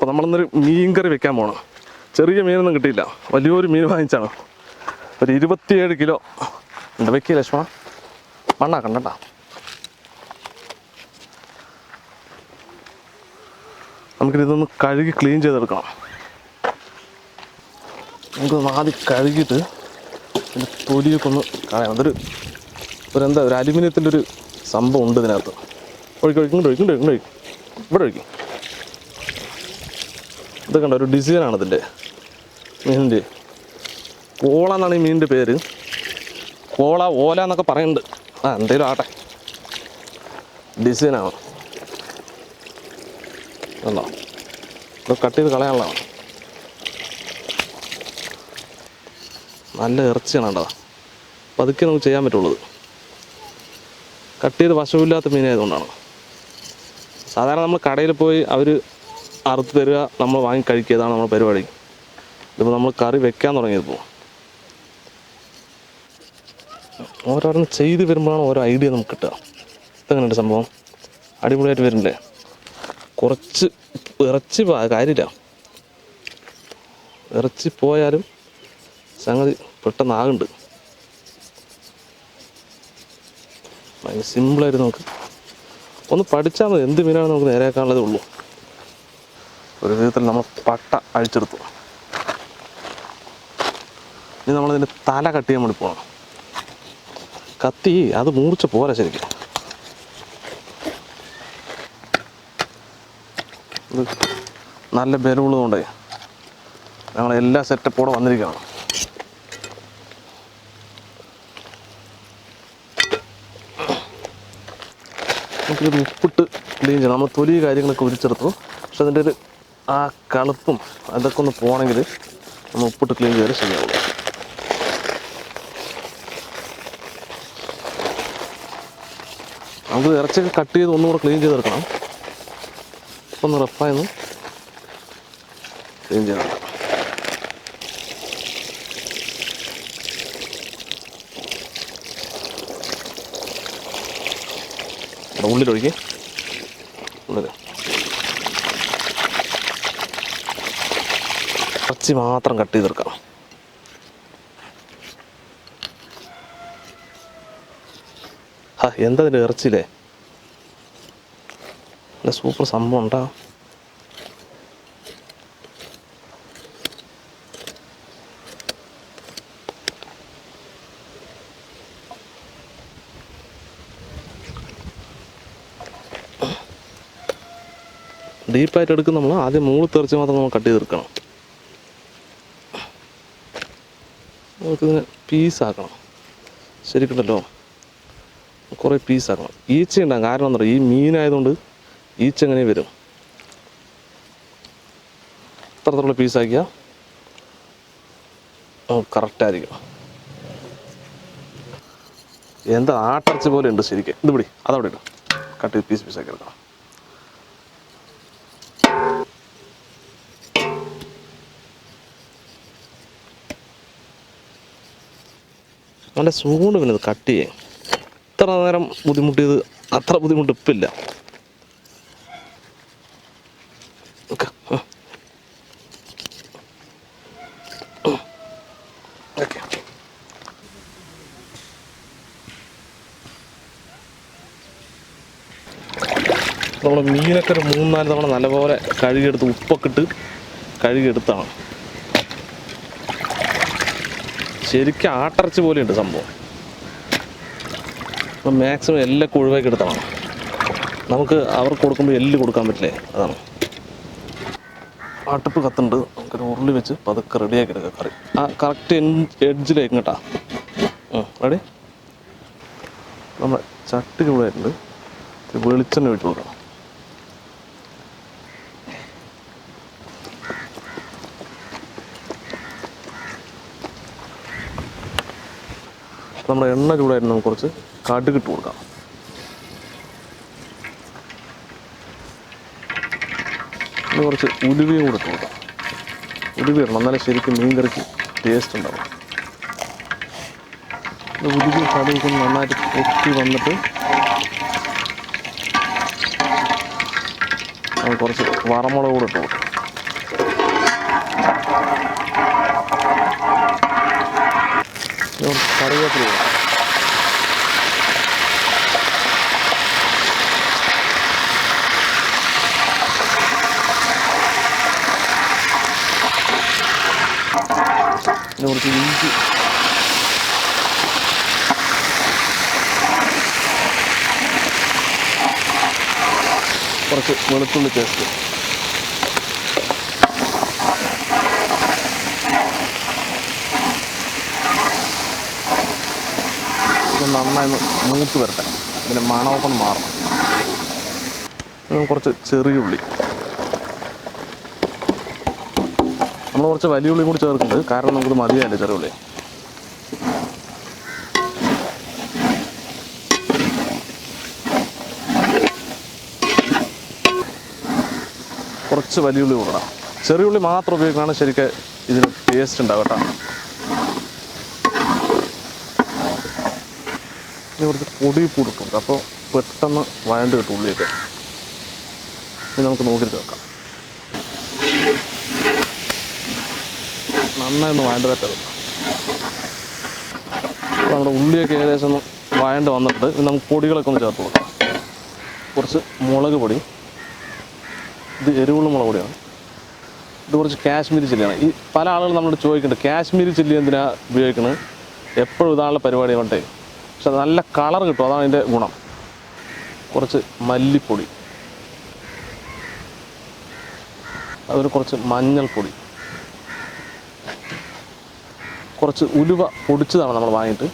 അപ്പോൾ നമ്മളൊന്നൊരു മീൻ കറി വെക്കാൻ പോകണം. ചെറിയ മീനൊന്നും കിട്ടിയില്ല, വലിയൊരു മീൻ വാങ്ങിച്ചാണ്. ഒരു 27 കിലോ ഉണ്ട്. വെക്കിയ ലക്ഷ്മണ മണ്ണാക്കണ്ട. നമുക്കിതൊന്ന് കഴുകി ക്ലീൻ ചെയ്തെടുക്കണം. നമുക്കൊന്ന് ആദ്യം കഴുകിയിട്ട് ഇതിൻ്റെ തൊലിയൊക്കെ ഒന്ന് കളയണം. ഒരു അലുമിനിയത്തിൻ്റെ ഒരു സംഭവം ഉണ്ട് ഇതിനകത്ത്. ഒഴിക്കും ഇവിടെ ഒഴിക്കും. ഇത് കണ്ട ഒരു ഡിസൈനാണ് ഇതിൻ്റെ മീനിൻ്റെ. കോള എന്നാണ് ഈ മീനിൻ്റെ പേര്. കോള, ഓല എന്നൊക്കെ പറയുന്നുണ്ട്. എന്തേലും ആട്ടെ, ഡിസൈനാണ്. കണ്ടോ, ഇത് കട്ട് ചെയ്ത് കളയാനുള്ളതാണ്. നല്ല ഇറച്ചിയാണ് കേട്ടോ. പതുക്കെ നമുക്ക് ചെയ്യാൻ പറ്റുള്ളൂ. കട്ട് ചെയ്ത് വശമില്ലാത്ത മീനായതുകൊണ്ടാണ്. സാധാരണ നമ്മൾ കടയിൽ പോയി അവർ അറുത്ത് തരിക, നമ്മൾ വാങ്ങി കഴിക്കുക, ഇതാണ് നമ്മുടെ പരിപാടി. ഇതിപ്പോൾ നമ്മൾ കറി വെക്കാൻ തുടങ്ങിയപ്പോൾ ഓരോന്നും ചെയ്ത് വരുമ്പോഴാണ് ഓരോ ഐഡിയ നമുക്ക് കിട്ടുക. ഇതെങ്ങനെയുണ്ട് സംഭവം? അടിപൊളിയായിട്ട് വരുന്നില്ലേ? കുറച്ച് ഇറച്ചി കാര്യമില്ല, ഇറച്ചി പോയാലും സംഗതി പെട്ടെന്നാകുന്നുണ്ട്. ഭയങ്കര സിമ്പിളായിട്ട് നമുക്ക് ഒന്ന് പഠിച്ചാൽ മതി. എന്ത് മീനാണ് നമുക്ക് നേരെയാക്കാനുള്ളതേ ഉള്ളൂ. ഒരു വിധത്തിൽ നമ്മൾ പട്ട അഴിച്ചെടുത്തു. ഇനി നമ്മളതിൻ്റെ തല കട്ട് ചെയ്യാൻ വേണ്ടി പോകണം. കത്തി അത് മൂർച്ച പോരാ ശരിക്കും. ഇത് നല്ല ബലമുള്ളതുകൊണ്ടേ ഞങ്ങളെല്ലാ സെറ്റപ്പോടെ വന്നിരിക്കുകയാണ്. നമുക്കിത് ഉപ്പിട്ട് ക്ലീൻ ചെയ്യണം. നമ്മൾ തൊലി കാര്യങ്ങളൊക്കെ ഉരിച്ചെടുത്തു. പക്ഷെ അതിൻ്റെ ഒരു ആ കളുപ്പും അതൊക്കെ ഒന്ന് പോകണമെങ്കിൽ നമ്മൾ ഉപ്പിട്ട് ക്ലീൻ ചെയ്താൽ ശരിയാവുള്ളൂ. നമുക്ക് ഇറച്ചിയൊക്കെ കട്ട് ചെയ്ത് ഒന്നുകൂടെ ക്ലീൻ ചെയ്തെടുക്കണം. ഒന്ന് റഫായൊന്ന് ക്ലീൻ ചെയ്തെടുക്കാം. ഉള്ളിലൊഴിക്ക്. ഉള്ളിൽ ഇറച്ചി മാത്രം കട്ട് ചെയ്തെടുക്കാം. എന്താ ഇതിൻ്റെ ഇറച്ചിയില്ലേ? നല്ല സൂപ്പർ സംഭവം ഉണ്ടാ. ഡീപ്പായിട്ട് എടുക്കും. നമ്മൾ ആദ്യം മൂളത്ത് ഇറച്ചി മാത്രം നമ്മൾ കട്ട് ചെയ്തെടുക്കണം. നമുക്കിതിനെ പീസാക്കണം. ശരിക്കുണ്ടല്ലോ, കുറേ പീസാക്കണം. ഈച്ച ഉണ്ടാകും. കാരണം എന്താ പറയുക, ഈ മീനായതുകൊണ്ട് ഈച്ച എങ്ങനെ വരും. ഇത്രത്തോളം പീസാക്കിയാൽ കറക്റ്റായിരിക്കും. എന്താ ആട്ടിറച്ചി പോലെ ഉണ്ട് ശരിക്കും. ഇത് പിടി, അതവിടെ ഇടും. കട്ട് ചെയ്ത് പീസാക്കി എടുക്കണം. നല്ല സുഖമുണ്ട് പിന്നെ ഇത് കട്ട് ചെയ്യാൻ. ഇത്ര നേരം ബുദ്ധിമുട്ടിയത് അത്ര ബുദ്ധിമുട്ട് ഇപ്പില്ല. ഓക്കെ, നമ്മൾ മീനൊക്കെ ഒരു 3-4 തവണ നല്ലപോലെ കഴുകിയെടുത്ത് ഉപ്പൊക്കെ ഇട്ട് കഴുകിയെടുത്താണ്. ശരിക്കും ആട്ടിറച്ചി പോലെയുണ്ട് സംഭവം. അപ്പം മാക്സിമം എല്ലൊക്കെ ഒഴിവാക്കി എടുത്തതാണ്. നമുക്ക് അവർക്ക് കൊടുക്കുമ്പോൾ എല്ല് കൊടുക്കാൻ പറ്റില്ലേ, അതാണ്. അടുപ്പ് കത്തുണ്ട്. നമുക്കൊരു ഉരുളി വെച്ച് പതുക്കെ റെഡിയാക്കി എടുക്കാം കറി. ആ കറക്റ്റ് എഡ്ജിലേക്ക് കേട്ടാ. റെഡി. നമ്മുടെ ചട്ടി ചൂടായിട്ടുണ്ട്. വെളിച്ചെണ്ണ ഒഴിച്ച് കൊടുക്കണം. നമ്മുടെ എണ്ണ ചൂടായിരുന്നു. നമുക്ക് കുറച്ച് കടുകിട്ട് കൊടുക്കാം. ഇനി കുറച്ച് ഉലുവയും കൂടെ ഇട്ട് കൊടുക്കാം. ഉലുവ ഇടണം, എന്നാലും ശരിക്കും മീൻ കറിക്ക് ടേസ്റ്റ് ഉണ്ടാവും. ഉലുവ കടുകൊക്കെ നന്നായിട്ട് പൊട്ടി വന്നിട്ട് നമുക്ക് കുറച്ച് വറമുളക് കൂടെ ഇട്ട് കൊടുക്കാം. കറിവേപ്പില ഇടാം. പിന്നെ കുറച്ച് ഇഞ്ചി, കുറച്ച് വെളുത്തുള്ളി പേസ്റ്റ്, ഇത് നന്നായി മൂത്ത് വരട്ടെ, ഇതിൻ്റെ മണമൊക്കെ ഒന്ന് മാറണം. കുറച്ച് ചെറിയ ഉള്ളി, നമ്മൾ കുറച്ച് വലിയ ഉള്ളി കൂടി ചേർക്കുന്നുണ്ട്, കാരണം നമുക്ക് മതിയായില്ല ചെറിയ ഉള്ളി. കുറച്ച് വലിയ ഉള്ളി കൂടണം. ചെറിയ ഉള്ളി മാത്രം ഉപയോഗിക്കുകയാണ് ശരിക്കും ഇതിന് ടേസ്റ്റ് ഉണ്ടാവും കേട്ടോ. ഇനി കുറച്ച് പൊടി കൂടിട്ടുണ്ട്, അപ്പോൾ പെട്ടെന്ന് വഴണ്ട് കിട്ടും ഉള്ളിയൊക്കെ. ഇനി നമുക്ക് നോക്കിയിട്ട് വെക്കാം. നന്നായി ഒന്ന് വഴണ്ട് പറ്റത്. നമ്മുടെ ഉള്ളിയൊക്കെ ഏകദേശം ഒന്ന് വഴണ്ട് വന്നിട്ട് ഇനി നമുക്ക് പൊടികളൊക്കെ ഒന്ന് ചേർത്ത് കൊടുക്കാം. കുറച്ച് മുളക് പൊടി, ഇത് എരിവുള്ള മുളക് പൊടിയാണ്. ഇത് കുറച്ച് കാശ്മീരി ചില്ലിയാണ്. ഈ പല ആളുകളും നമ്മളോട് ചോദിക്കുന്നുണ്ട് കാശ്മീരി ചില്ലി എന്തിനാണ് ഉപയോഗിക്കുന്നത്, എപ്പോഴും ഇതാണുള്ള പരിപാടി വേണ്ടേ. പക്ഷെ നല്ല കളർ കിട്ടും, അതാണ് അതിൻ്റെ ഗുണം. കുറച്ച് മല്ലിപ്പൊടി, അതുപോലെ കുറച്ച് മഞ്ഞൾപ്പൊടി, കുറച്ച് ഉലുവ പൊടിച്ചതാണ് നമ്മൾ വാങ്ങിയിട്ട്.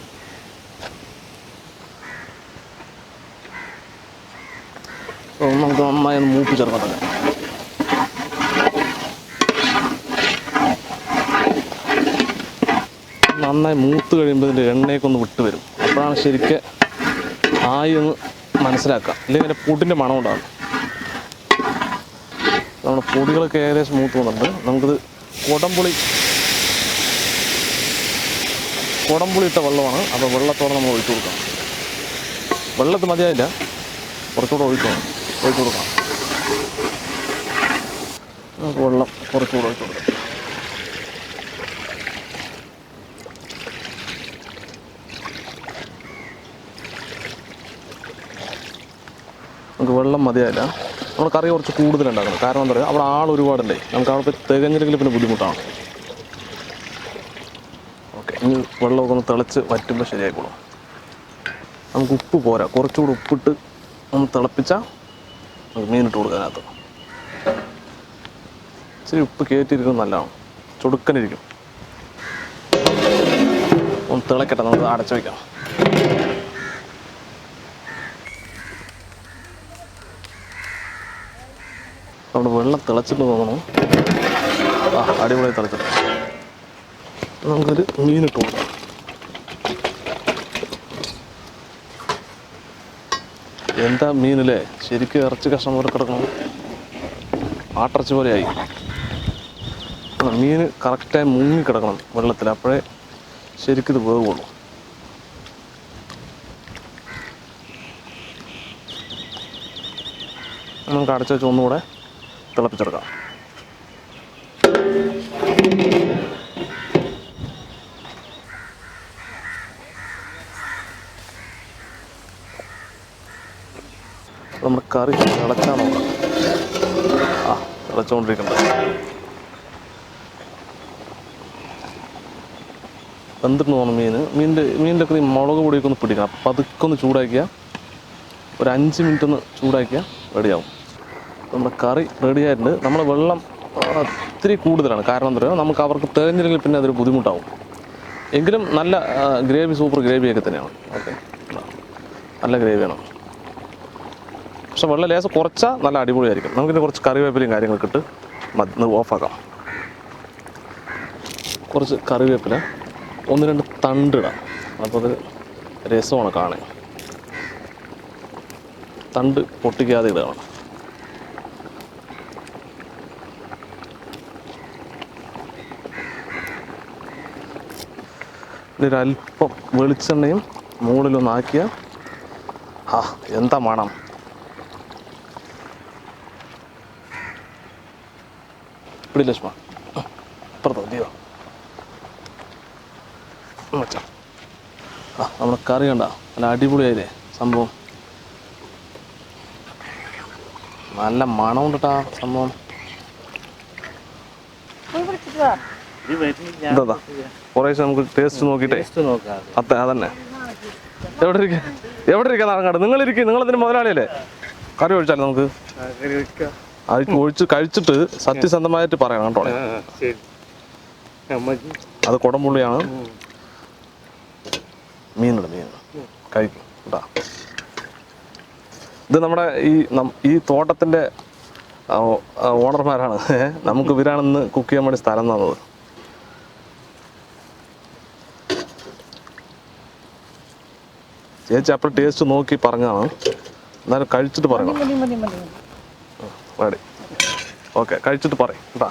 നമുക്ക് നന്നായി ഒന്ന് മൂപ്പിച്ചെടുക്കണം. നന്നായി മൂത്ത് കഴിയുമ്പോൾ ഇതിൻ്റെ എണ്ണയൊക്കെ ഒന്ന് വിട്ട് വരും. അപ്പോഴാണ് ശരിക്കും ആയി ഒന്ന് മനസ്സിലാക്കുക, ഇല്ലെങ്കിൽ അതിൻ്റെ പൊടിൻ്റെ മണം ഉണ്ടാകും. നമ്മുടെ പൊടികളൊക്കെ ഏകദേശം മൂത്ത് പോകുന്നുണ്ട്. നമുക്കിത് കുടംപുളി ഇട്ട വെള്ളമാണ്, അപ്പോൾ വെള്ളത്തോടെ നമ്മൾ ഒഴിച്ചു കൊടുക്കാം. വെള്ളത്തിൽ മതിയായില്ല, കുറച്ചുകൂടെ ഒഴിച്ചു കൊടുക്കാം. നമുക്ക് വെള്ളം കുറച്ചുകൂടെ ഒഴിച്ചു കൊടുക്കാം. നമുക്ക് വെള്ളം മതിയായില്ല, നമ്മൾ കറി കുറച്ച് കൂടുതലുണ്ടാക്കണം. കാരണം എന്താ പറയുക, അവിടെ ആൾ ഒരുപാടുണ്ടേ, നമുക്ക് അവിടെ പോയി തികഞ്ഞില്ലെങ്കിൽ പിന്നെ ബുദ്ധിമുട്ടാണ്. ഓക്കെ, ഇനി വെള്ളമൊക്കെ ഒന്ന് തിളച്ച് വറ്റുമ്പോൾ ശരിയായിക്കോളും. നമുക്ക് ഉപ്പ് പോരാ, കുറച്ചുകൂടി ഉപ്പിട്ട് ഒന്ന് തിളപ്പിച്ചാൽ നമുക്ക് മീനിട്ട് കൊടുക്കാനകത്ത്. ഇച്ചിരി ഉപ്പ് കയറ്റിയിരിക്കുന്നത് നല്ലതാണ്, ചുടുക്കനിരിക്കും. ഒന്ന് തിളക്കട്ടെ, നമുക്ക് അടച്ചു വയ്ക്കാം. നമ്മുടെ വെള്ളം തിളച്ചിട്ട് തോന്നണം. അടിപൊളിയായി തിളച്ചിട്ട് നമുക്കൊരു മീനിട്ട് കൊടുക്കാം. എന്താ മീനല്ലേ, ശരിക്കും ഇറച്ചി കഷ്ണം പോലെ കിടക്കണം, ആട്ടിറച്ചി പോലെയായി. മീൻ കറക്റ്റായി മുങ്ങിക്കിടക്കണം വെള്ളത്തിൽ, അപ്പോഴേ ശരിക്കും ഇത് വേവുള്ളൂ. നമുക്ക് അടച്ചു വെച്ച് ഒന്നുകൂടെ തിളപ്പിച്ചെടുക്കാം. നമ്മുടെ കറി തിളച്ചാൽ നോക്കാം. തിളച്ചുകൊണ്ടിരിക്കണ്ട. വെന്തിട്ട് തോന്നും മീനിൻ്റെ ഒക്കെ ഈ മുളക് പൊടിയൊക്കെ ഒന്ന് പിടിക്കണം. അപ്പം അതൊക്കെ ഒന്ന് ചൂടാക്കിയാൽ, ഒരു 5 മിനിറ്റ് ഒന്ന് ചൂടാക്കിയാൽ റെഡിയാവും. നമ്മുടെ കറി റെഡി ആയിട്ടുണ്ട്. നമ്മൾ വെള്ളം ഒത്തിരി കൂടുതലാണ്, കാരണം എന്താ പറയുക, നമുക്ക് അവർക്ക് തികഞ്ഞില്ലെങ്കിൽ പിന്നെ അതൊരു ബുദ്ധിമുട്ടാവും. എങ്കിലും നല്ല ഗ്രേവി, സൂപ്പർ ഗ്രേവിയൊക്കെ തന്നെയാണ്. ഓക്കെ, നല്ല ഗ്രേവിയാണ്. പക്ഷെ വെള്ളം ലേശം കുറച്ചാൽ നല്ല അടിപൊളിയായിരിക്കും. നമുക്കിന് കുറച്ച് കറിവേപ്പിലയും കാര്യങ്ങളൊക്കെ ഇട്ട് ഓഫാക്കാം. കുറച്ച് കറിവേപ്പില, 1-2 തണ്ടിടാം. അപ്പോൾ അത് രസമാണ് കാണാൻ. തണ്ട് പൊട്ടിക്കാതെ ഇടുകയാണ്. ഒരല്പം വെളിച്ചെണ്ണയും മുകളിലൊന്നാക്കിയാൽ എന്താ മണം. ഇവിടെ ലക്ഷ്മ അപ്പുറത്തോ ദീവ മച്ചാ നമ്മുടെ കറി കണ്ട നല്ല അടിപൊളിയായില്ലേ സംഭവം. നല്ല മണം കൊണ്ടിട്ടാ സംഭവം. എന്താ കുറേശ്ശെ നമുക്ക് ടേസ്റ്റ് നോക്കിയിട്ടേ അതന്നെ. എവിടെ ഇരിക്കാൻ നടങ്ങാട്? നിങ്ങളിതിന് മുതലാളിയല്ലേ? കറി ഒഴിച്ചാലേ നമുക്ക് അത് ഒഴിച്ച് കഴിച്ചിട്ട് സത്യസന്ധമായിട്ട് പറയണം കേട്ടോ. അത് കുടംപുള്ളിയാണ്. മീനുണ്ട്, മീൻ കഴിക്കും കേട്ടാ. ഇത് നമ്മുടെ ഈ തോട്ടത്തിൻ്റെ ഓണർമാരാണ്. നമുക്ക് ഇവരാണെന്ന് കുക്ക് ചെയ്യാൻ വേണ്ടി സ്ഥലം തന്നത്. ചേച്ചി അപ്പോൾ ടേസ്റ്റ് നോക്കി പറഞ്ഞതാണ്. എന്നാലും കഴിച്ചിട്ട് പറയണം. റെഡി, ഓക്കെ, കഴിച്ചിട്ട് പറയും കേട്ടാ.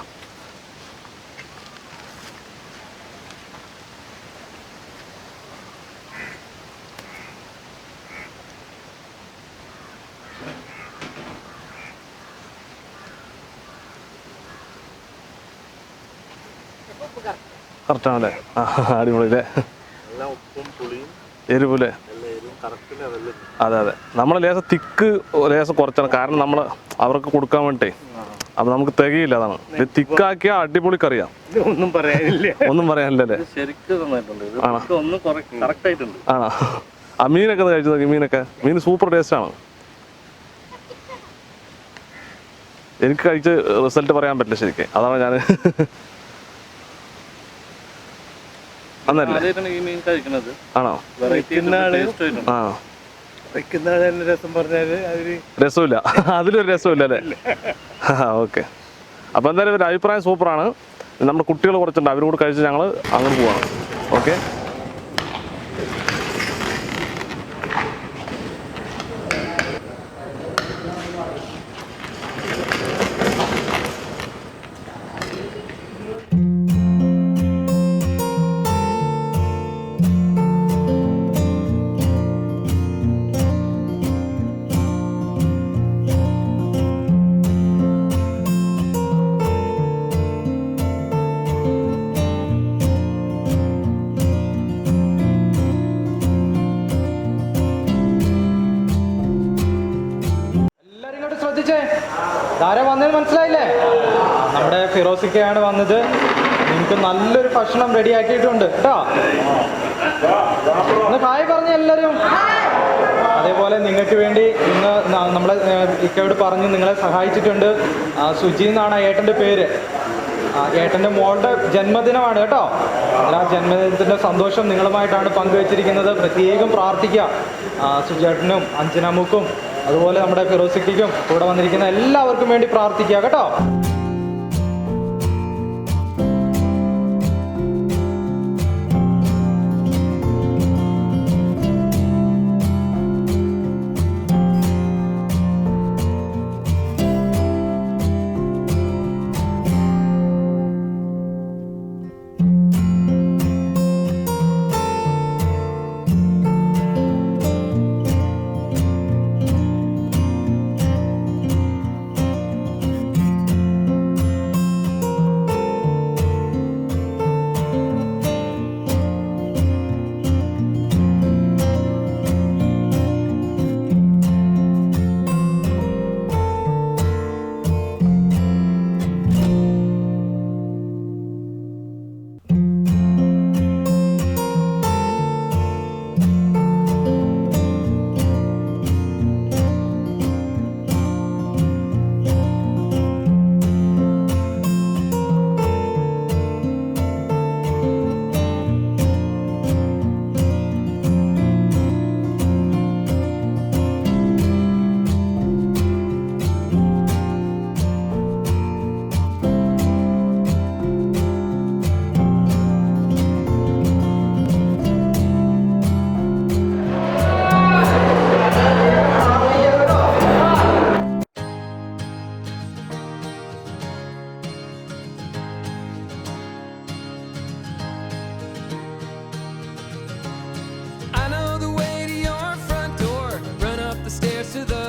കറക്റ്റാണല്ലേ? അടിപൊളിയല്ലേ? എരിവല്ലേ? അതെ അതെ. നമ്മൾ ലേശം തിക്ക് ലേശം കുറച്ചാണ്. കാരണം നമ്മൾ അവർക്ക് കൊടുക്കാൻ വേണ്ടിട്ടേ അപ്പൊ നമുക്ക് തികയില്ല. അതാണ് തിക്കാക്കിയാൽ അടിപൊളി കറിയാ. ഒന്നും പറയാനില്ലല്ലേ? ആണോ? ആ മീനൊക്കെ ഒന്ന് കഴിച്ചു നോക്കി. മീൻ സൂപ്പർ ടേസ്റ്റ് ആണ്. എനിക്ക് കഴിച്ച് റിസൾട്ട് പറയാൻ പറ്റില്ല ശരിക്കും. അതാണ് ഞാൻ ആണോ? രസമില്ല, അതിലൊരു രസമില്ല അല്ലേ? ഓക്കെ. അപ്പൊ എന്തായാലും ഒരു അഭിപ്രായം സൂപ്പറാണ്. നമ്മുടെ കുട്ടികൾ കുറച്ചുണ്ട്, അവരും കൂടെ കഴിച്ച് ഞങ്ങൾ അങ്ങോട്ട് പോവാണ്. ഓക്കെ. ആരാ വന്നത് മനസ്സിലായില്ലേ? നമ്മുടെ ഫിറോസിക്കയാണ് വന്നത്. നിങ്ങൾക്ക് നല്ലൊരു ഭക്ഷണം റെഡി ആക്കിയിട്ടുണ്ട് കേട്ടോ. ഒന്ന് ഹായ് പറഞ്ഞ എല്ലാവരും. അതേപോലെ നിങ്ങൾക്ക് വേണ്ടി ഇന്ന് നമ്മളെ ഇക്കയോട് പറഞ്ഞ് നിങ്ങളെ സഹായിച്ചിട്ടുണ്ട്. സുജി എന്നാണ് ഏട്ടൻ്റെ പേര്. ഏട്ടൻ്റെ മോളുടെ ജന്മദിനമാണ് കേട്ടോ. ആ ജന്മദിനത്തിൻ്റെ സന്തോഷം നിങ്ങളുമായിട്ടാണ് പങ്കുവച്ചിരിക്കുന്നത്. പ്രത്യേകം പ്രാർത്ഥിക്കുക. സുജേട്ടനും അഞ്ജനാമുക്കും അതുപോലെ നമ്മുടെ ഫിറോസിക്കും കൂടെ വന്നിരിക്കുന്ന എല്ലാവർക്കും വേണ്ടി പ്രാർത്ഥിക്കുക കേട്ടോ. I know the way to your front door. Run up the stairs to the